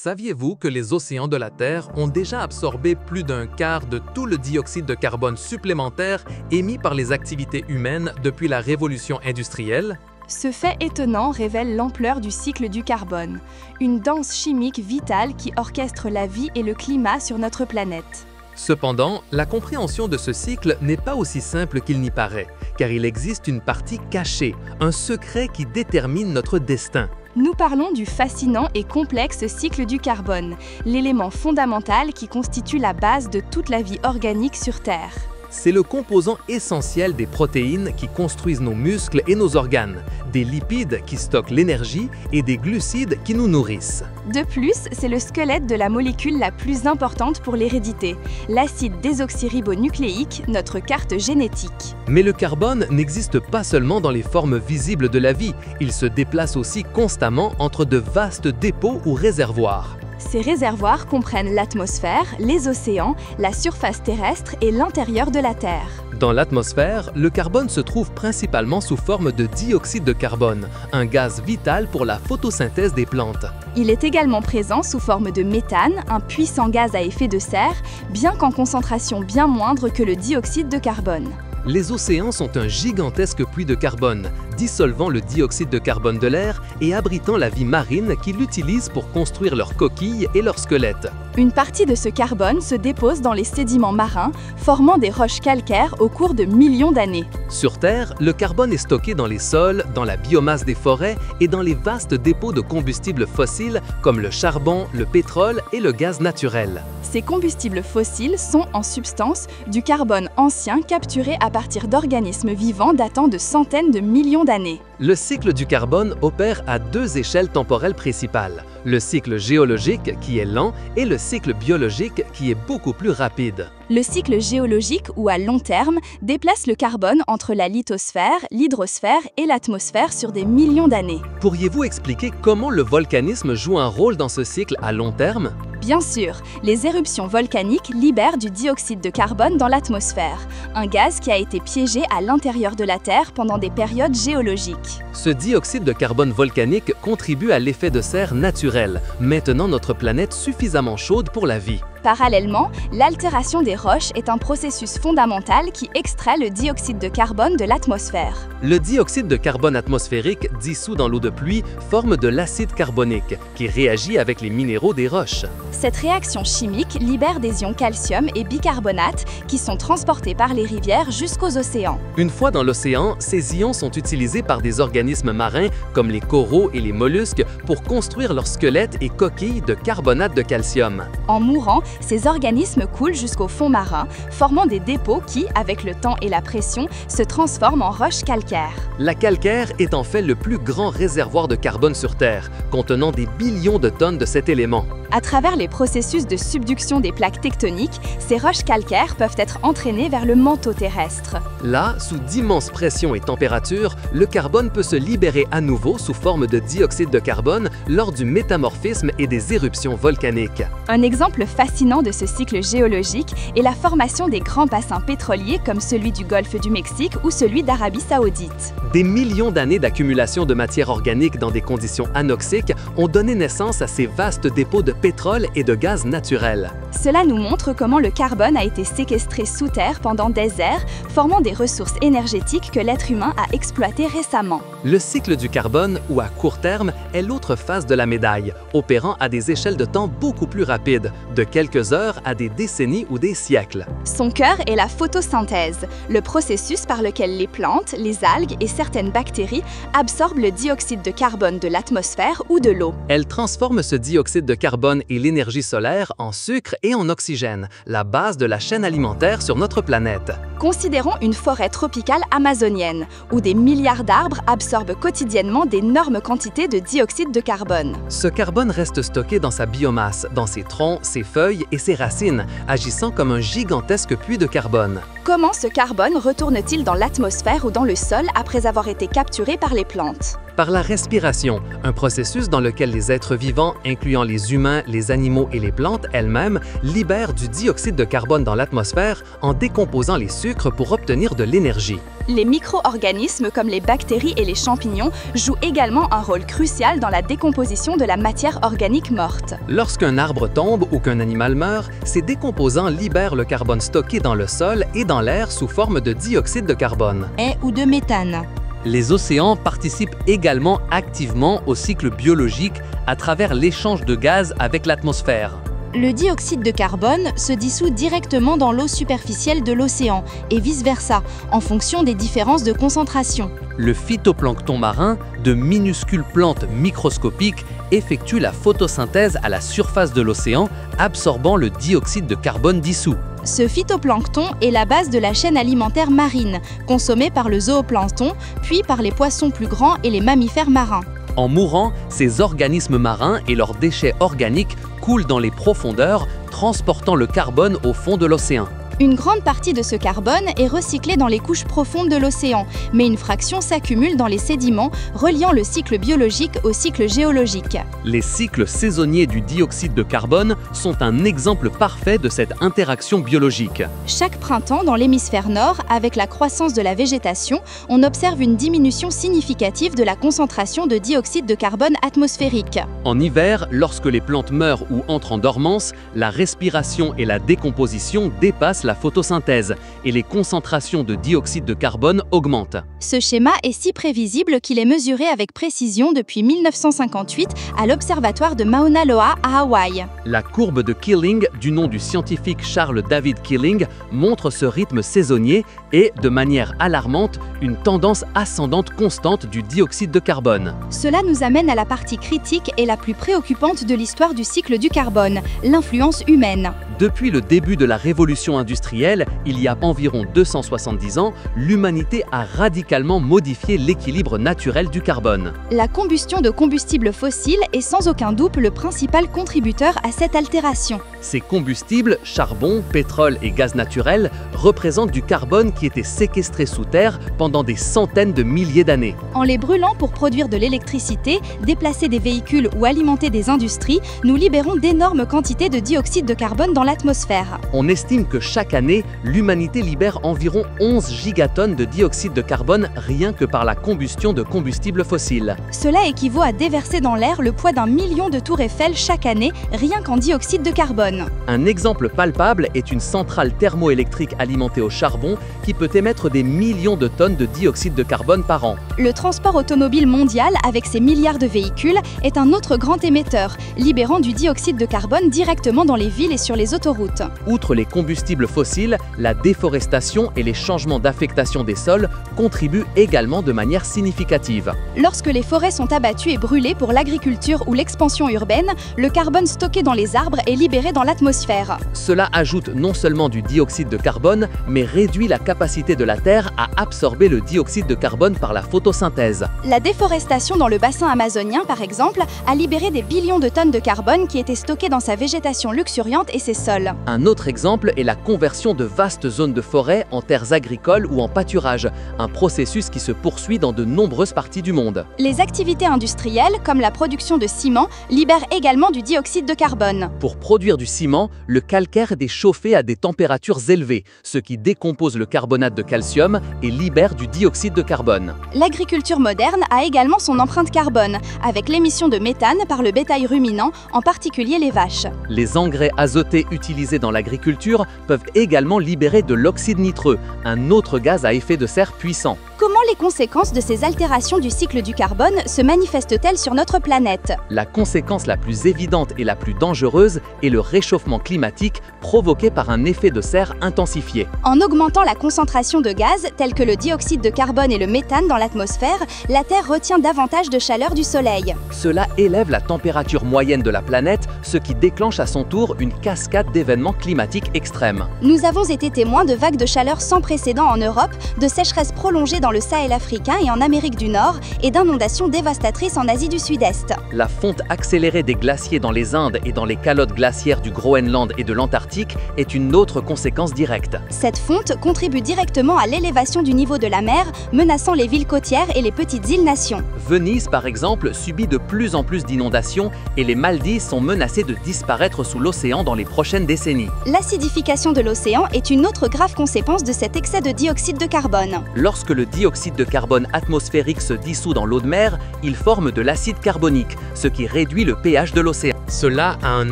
Saviez-vous que les océans de la Terre ont déjà absorbé plus d'un quart de tout le dioxyde de carbone supplémentaire émis par les activités humaines depuis la révolution industrielle? Ce fait étonnant révèle l'ampleur du cycle du carbone, une danse chimique vitale qui orchestre la vie et le climat sur notre planète. Cependant, la compréhension de ce cycle n'est pas aussi simple qu'il n'y paraît, car il existe une partie cachée, un secret qui détermine notre destin. Nous parlons du fascinant et complexe cycle du carbone, l'élément fondamental qui constitue la base de toute la vie organique sur Terre. C'est le composant essentiel des protéines qui construisent nos muscles et nos organes, des lipides qui stockent l'énergie et des glucides qui nous nourrissent. De plus, c'est le squelette de la molécule la plus importante pour l'hérédité, l'acide désoxyribonucléique, notre carte génétique. Mais le carbone n'existe pas seulement dans les formes visibles de la vie, il se déplace aussi constamment entre de vastes dépôts ou réservoirs. Ces réservoirs comprennent l'atmosphère, les océans, la surface terrestre et l'intérieur de la Terre. Dans l'atmosphère, le carbone se trouve principalement sous forme de dioxyde de carbone, un gaz vital pour la photosynthèse des plantes. Il est également présent sous forme de méthane, un puissant gaz à effet de serre, bien qu'en concentration bien moindre que le dioxyde de carbone. Les océans sont un gigantesque puits de carbone, dissolvant le dioxyde de carbone de l'air et abritant la vie marine qui l'utilise pour construire leurs coquilles et leurs squelettes. Une partie de ce carbone se dépose dans les sédiments marins, formant des roches calcaires au cours de millions d'années. Sur Terre, le carbone est stocké dans les sols, dans la biomasse des forêts et dans les vastes dépôts de combustibles fossiles comme le charbon, le pétrole et le gaz naturel. Ces combustibles fossiles sont en substance du carbone ancien capturé à partir d'organismes vivants datant de centaines de millions d'années. Le cycle du carbone opère à deux échelles temporelles principales, le cycle géologique qui est lent et le cycle biologique qui est beaucoup plus rapide. Le cycle géologique ou à long terme déplace le carbone entre la lithosphère, l'hydrosphère et l'atmosphère sur des millions d'années. Pourriez-vous expliquer comment le volcanisme joue un rôle dans ce cycle à long terme? Bien sûr, les éruptions volcaniques libèrent du dioxyde de carbone dans l'atmosphère, un gaz qui a été piégé à l'intérieur de la Terre pendant des périodes géologiques. Ce dioxyde de carbone volcanique contribue à l'effet de serre naturel, maintenant notre planète suffisamment chaude pour la vie. Parallèlement, l'altération des roches est un processus fondamental qui extrait le dioxyde de carbone de l'atmosphère. Le dioxyde de carbone atmosphérique, dissous dans l'eau de pluie, forme de l'acide carbonique, qui réagit avec les minéraux des roches. Cette réaction chimique libère des ions calcium et bicarbonate qui sont transportés par les rivières jusqu'aux océans. Une fois dans l'océan, ces ions sont utilisés par des organismes marins comme les coraux et les mollusques pour construire leurs squelettes et coquilles de carbonate de calcium. En mourant, ces organismes coulent jusqu'au fond marin, formant des dépôts qui, avec le temps et la pression, se transforment en roches calcaires. La calcaire est en fait le plus grand réservoir de carbone sur Terre, contenant des billions de tonnes de cet élément. À travers les processus de subduction des plaques tectoniques, ces roches calcaires peuvent être entraînées vers le manteau terrestre. Là, sous d'immenses pressions et températures, le carbone peut se libérer à nouveau sous forme de dioxyde de carbone lors du métamorphisme et des éruptions volcaniques. Un exemple fascinant de ce cycle géologique est la formation des grands bassins pétroliers comme celui du Golfe du Mexique ou celui d'Arabie Saoudite. Des millions d'années d'accumulation de matière organique dans des conditions anoxiques ont donné naissance à ces vastes dépôts de pétrole et de gaz naturel. Cela nous montre comment le carbone a été séquestré sous terre pendant des ères, formant des ressources énergétiques que l'être humain a exploitées récemment. Le cycle du carbone, ou à court terme, est l'autre face de la médaille, opérant à des échelles de temps beaucoup plus rapides, de quelques heures à des décennies ou des siècles. Son cœur est la photosynthèse, le processus par lequel les plantes, les algues et certaines bactéries absorbent le dioxyde de carbone de l'atmosphère ou de l'eau. Elles transforment ce dioxyde de carbone et l'énergie solaire en sucre et en oxygène, la base de la chaîne alimentaire sur notre planète. Considérons une forêt tropicale amazonienne, où des milliards d'arbres absorbent quotidiennement d'énormes quantités de dioxyde de carbone. Ce carbone reste stocké dans sa biomasse, dans ses troncs, ses feuilles et ses racines, agissant comme un gigantesque puits de carbone. Comment ce carbone retourne-t-il dans l'atmosphère ou dans le sol après avoir été capturé par les plantes? Par la respiration, un processus dans lequel les êtres vivants, incluant les humains, les animaux et les plantes elles-mêmes, libèrent du dioxyde de carbone dans l'atmosphère en décomposant les sucres pour obtenir de l'énergie. Les micro-organismes comme les bactéries et les champignons jouent également un rôle crucial dans la décomposition de la matière organique morte. Lorsqu'un arbre tombe ou qu'un animal meurt, ces décomposants libèrent le carbone stocké dans le sol et dans l'air sous forme de dioxyde de carbone. Ou de méthane. Les océans participent également activement au cycle biologique à travers l'échange de gaz avec l'atmosphère. Le dioxyde de carbone se dissout directement dans l'eau superficielle de l'océan et vice-versa, en fonction des différences de concentration. Le phytoplancton marin, de minuscules plantes microscopiques, effectue la photosynthèse à la surface de l'océan, absorbant le dioxyde de carbone dissous. Ce phytoplancton est la base de la chaîne alimentaire marine, consommée par le zooplancton, puis par les poissons plus grands et les mammifères marins. En mourant, ces organismes marins et leurs déchets organiques coulent dans les profondeurs, transportant le carbone au fond de l'océan. Une grande partie de ce carbone est recyclée dans les couches profondes de l'océan, mais une fraction s'accumule dans les sédiments, reliant le cycle biologique au cycle géologique. Les cycles saisonniers du dioxyde de carbone sont un exemple parfait de cette interaction biologique. Chaque printemps, dans l'hémisphère nord, avec la croissance de la végétation, on observe une diminution significative de la concentration de dioxyde de carbone atmosphérique. En hiver, lorsque les plantes meurent ou entrent en dormance, la respiration et la décomposition dépassent la photosynthèse et les concentrations de dioxyde de carbone augmentent. Ce schéma est si prévisible qu'il est mesuré avec précision depuis 1958 à l'observatoire de Mauna Loa à Hawaï. La courbe de Keeling, du nom du scientifique Charles David Keeling, montre ce rythme saisonnier et, de manière alarmante, une tendance ascendante constante du dioxyde de carbone. Cela nous amène à la partie critique et la plus préoccupante de l'histoire du cycle du carbone, l'influence humaine. Depuis le début de la révolution industrielle, il y a environ 270 ans, l'humanité a radicalement modifié l'équilibre naturel du carbone. La combustion de combustibles fossiles est sans aucun doute le principal contributeur à cette altération. Ces combustibles, charbon, pétrole et gaz naturel, représentent du carbone qui était séquestré sous terre pendant des centaines de milliers d'années. En les brûlant pour produire de l'électricité, déplacer des véhicules ou alimenter des industries, nous libérons d'énormes quantités de dioxyde de carbone dans l'atmosphère. On estime que chaque année, l'humanité libère environ 11 gigatonnes de dioxyde de carbone rien que par la combustion de combustibles fossiles. Cela équivaut à déverser dans l'air le poids d'1 million de tours Eiffel chaque année, rien qu'en dioxyde de carbone. Un exemple palpable est une centrale thermoélectrique alimentée au charbon qui peut émettre des millions de tonnes de dioxyde de carbone par an. Le transport automobile mondial, avec ses milliards de véhicules, est un autre grand émetteur, libérant du dioxyde de carbone directement dans les villes et sur les autoroutes. Outre les combustibles fossiles, la déforestation et les changements d'affectation des sols contribuent également de manière significative. Lorsque les forêts sont abattues et brûlées pour l'agriculture ou l'expansion urbaine, le carbone stocké dans les arbres est libéré dans l'atmosphère. Cela ajoute non seulement du dioxyde de carbone, mais réduit la capacité de la Terre à absorber le dioxyde de carbone par la photosynthèse. La déforestation dans le bassin amazonien, par exemple, a libéré des billions de tonnes de carbone qui étaient stockées dans sa végétation luxuriante et ses sols. Un autre exemple est la conversion de vastes zones de forêt en terres agricoles ou en pâturage, un processus qui se poursuit dans de nombreuses parties du monde. Les activités industrielles, comme la production de ciment, libèrent également du dioxyde de carbone. Pour produire du ciment, le calcaire est chauffé à des températures élevées, ce qui décompose le carbonate de calcium et libère du dioxyde de carbone. L'agriculture moderne a également son empreinte carbone, avec l'émission de méthane par le bétail ruminant, en particulier les vaches. Les engrais azotés utilisés dans l'agriculture peuvent également libérer de l'oxyde nitreux, un autre gaz à effet de serre puissant. Comment les conséquences de ces altérations du cycle du carbone se manifestent-elles sur notre planète? La conséquence la plus évidente et la plus dangereuse est le réchauffement climatique provoqué par un effet de serre intensifié. En augmentant la concentration de gaz, tels que le dioxyde de carbone et le méthane dans l'atmosphère, la Terre retient davantage de chaleur du Soleil. Cela élève la température moyenne de la planète, ce qui déclenche à son tour une cascade d'événements climatiques extrêmes. Nous avons été témoins de vagues de chaleur sans précédent en Europe, de sécheresses prolongées dans le Sahara Sahel africain et en Amérique du Nord et d'inondations dévastatrices en Asie du Sud-Est. La fonte accélérée des glaciers dans les Indes et dans les calottes glaciaires du Groenland et de l'Antarctique est une autre conséquence directe. Cette fonte contribue directement à l'élévation du niveau de la mer, menaçant les villes côtières et les petites îles-nations. Venise, par exemple, subit de plus en plus d'inondations et les Maldives sont menacées de disparaître sous l'océan dans les prochaines décennies. L'acidification de l'océan est une autre grave conséquence de cet excès de dioxyde de carbone. Lorsque le dioxyde de carbone atmosphérique se dissout dans l'eau de mer, il forme de l'acide carbonique, ce qui réduit le pH de l'océan. Cela a un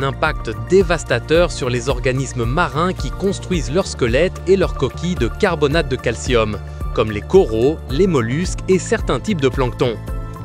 impact dévastateur sur les organismes marins qui construisent leur squelette et leurs coquilles de carbonate de calcium, comme les coraux, les mollusques et certains types de plancton.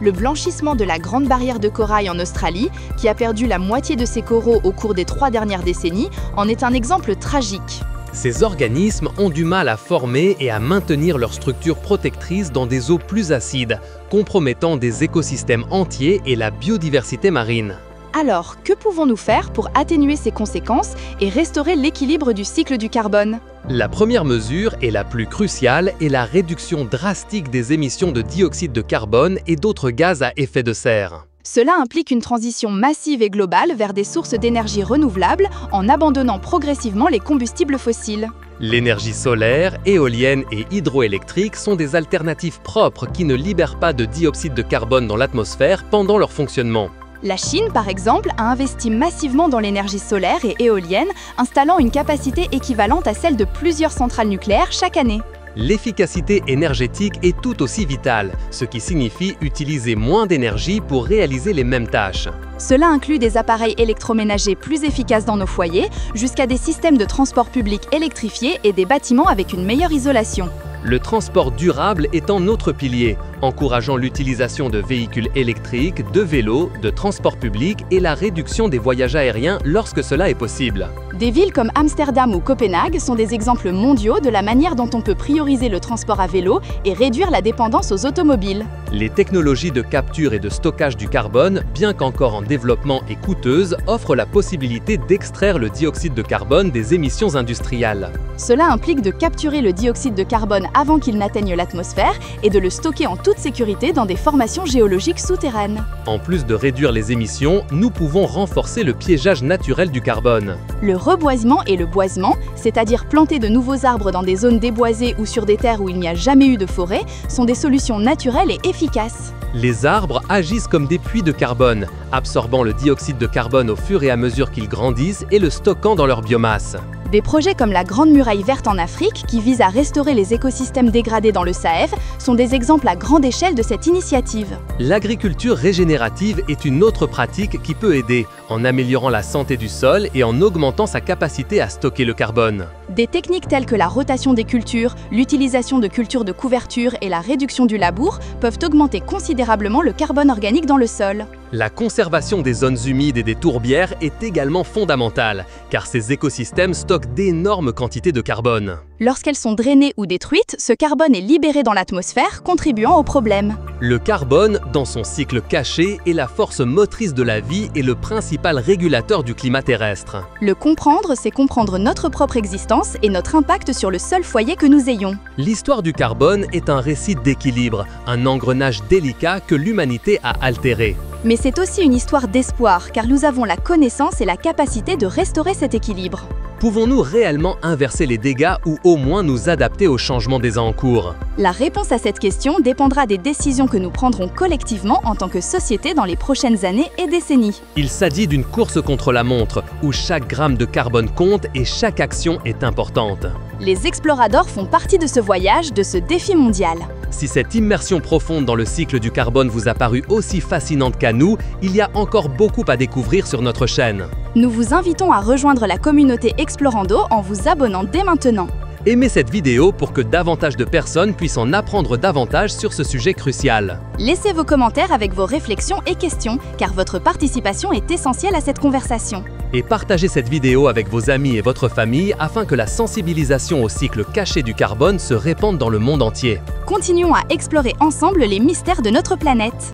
Le blanchissement de la Grande Barrière de Corail en Australie, qui a perdu la moitié de ses coraux au cours des 3 dernières décennies, en est un exemple tragique. Ces organismes ont du mal à former et à maintenir leur structure protectrice dans des eaux plus acides, compromettant des écosystèmes entiers et la biodiversité marine. Alors, que pouvons-nous faire pour atténuer ces conséquences et restaurer l'équilibre du cycle du carbone ? La première mesure, et la plus cruciale, est la réduction drastique des émissions de dioxyde de carbone et d'autres gaz à effet de serre. Cela implique une transition massive et globale vers des sources d'énergie renouvelables en abandonnant progressivement les combustibles fossiles. L'énergie solaire, éolienne et hydroélectrique sont des alternatives propres qui ne libèrent pas de dioxyde de carbone dans l'atmosphère pendant leur fonctionnement. La Chine, par exemple, a investi massivement dans l'énergie solaire et éolienne, installant une capacité équivalente à celle de plusieurs centrales nucléaires chaque année. L'efficacité énergétique est tout aussi vitale, ce qui signifie utiliser moins d'énergie pour réaliser les mêmes tâches. Cela inclut des appareils électroménagers plus efficaces dans nos foyers, jusqu'à des systèmes de transport public électrifiés et des bâtiments avec une meilleure isolation. Le transport durable est un autre pilier, encourageant l'utilisation de véhicules électriques, de vélos, de transports publics et la réduction des voyages aériens lorsque cela est possible. Des villes comme Amsterdam ou Copenhague sont des exemples mondiaux de la manière dont on peut prioriser le transport à vélo et réduire la dépendance aux automobiles. Les technologies de capture et de stockage du carbone, bien qu'encore en développement et coûteuses, offrent la possibilité d'extraire le dioxyde de carbone des émissions industrielles. Cela implique de capturer le dioxyde de carbone avant qu'il n'atteigne l'atmosphère et de le stocker en toute sécurité dans des formations géologiques souterraines. En plus de réduire les émissions, nous pouvons renforcer le piégeage naturel du carbone. Le reboisement et le boisement, c'est-à-dire planter de nouveaux arbres dans des zones déboisées ou sur des terres où il n'y a jamais eu de forêt, sont des solutions naturelles et efficaces. Les arbres agissent comme des puits de carbone, absorbant le dioxyde de carbone au fur et à mesure qu'ils grandissent et le stockant dans leur biomasse. Des projets comme la Grande Muraille Verte en Afrique, qui visent à restaurer les écosystèmes dégradés dans le Sahel, sont des exemples à grande échelle de cette initiative. L'agriculture régénérative est une autre pratique qui peut aider, en améliorant la santé du sol et en augmentant sa capacité à stocker le carbone. Des techniques telles que la rotation des cultures, l'utilisation de cultures de couverture et la réduction du labour peuvent augmenter considérablement le carbone organique dans le sol. La conservation des zones humides et des tourbières est également fondamentale, car ces écosystèmes stockent d'énormes quantités de carbone. Lorsqu'elles sont drainées ou détruites, ce carbone est libéré dans l'atmosphère, contribuant au problème. Le carbone, dans son cycle caché, est la force motrice de la vie et le principal régulateur du climat terrestre. Le comprendre, c'est comprendre notre propre existence et notre impact sur le seul foyer que nous ayons. L'histoire du carbone est un récit d'équilibre, un engrenage délicat que l'humanité a altéré. Mais c'est aussi une histoire d'espoir, car nous avons la connaissance et la capacité de restaurer cet équilibre. Pouvons-nous réellement inverser les dégâts ou au moins nous adapter aux changements déjà en cours? La réponse à cette question dépendra des décisions que nous prendrons collectivement en tant que société dans les prochaines années et décennies. Il s'agit d'une course contre la montre, où chaque gramme de carbone compte et chaque action est importante. Les Exploradors font partie de ce voyage, de ce défi mondial. Si cette immersion profonde dans le cycle du carbone vous a paru aussi fascinante qu'à nous, il y a encore beaucoup à découvrir sur notre chaîne. Nous vous invitons à rejoindre la communauté Explorando en vous abonnant dès maintenant. Aimez cette vidéo pour que davantage de personnes puissent en apprendre davantage sur ce sujet crucial. Laissez vos commentaires avec vos réflexions et questions, car votre participation est essentielle à cette conversation. Et partagez cette vidéo avec vos amis et votre famille afin que la sensibilisation au cycle caché du carbone se répande dans le monde entier. Continuons à explorer ensemble les mystères de notre planète.